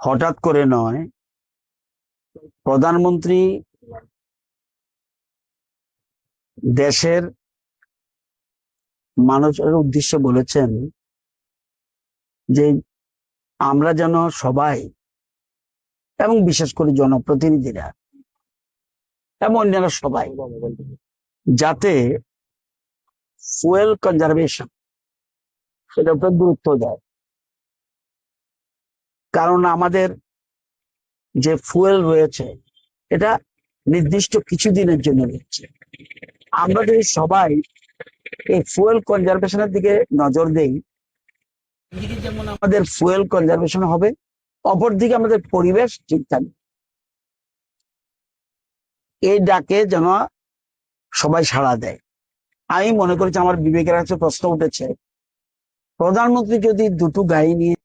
হঠাৎ করে নয়, প্রধানমন্ত্রী দেশের মানুষের উদ্দেশ্যে বলেছেন যে আমরা যেন সবাই, এবং বিশেষ করে জনপ্রতিনিধিরা এবং অন্যান্য সবাই, যাতে ফুয়েল কনজারভেশন সেটার উপর গুরুত্ব দেয়। কারণ আমাদের যে ফুয়েল রয়েছে এটা নির্দিষ্ট কিছু দিনের জন্য রয়েছে। আমরা যদি সবাই এই ফুয়েল কনজারভেশনের দিকে নজর দেই, যেমন আমাদের ফুয়েল কনজারভেশন হবে, অপরদিকে আমাদের পরিবেশ ঠিক থাকবে। এই ডাকে যেন সবাই সাড়া দেয়। আমি মনে করেছি, আমার বিবেকের কাছে প্রশ্ন উঠেছে, প্রধানমন্ত্রী যদি দুটো গাড়ি নিয়ে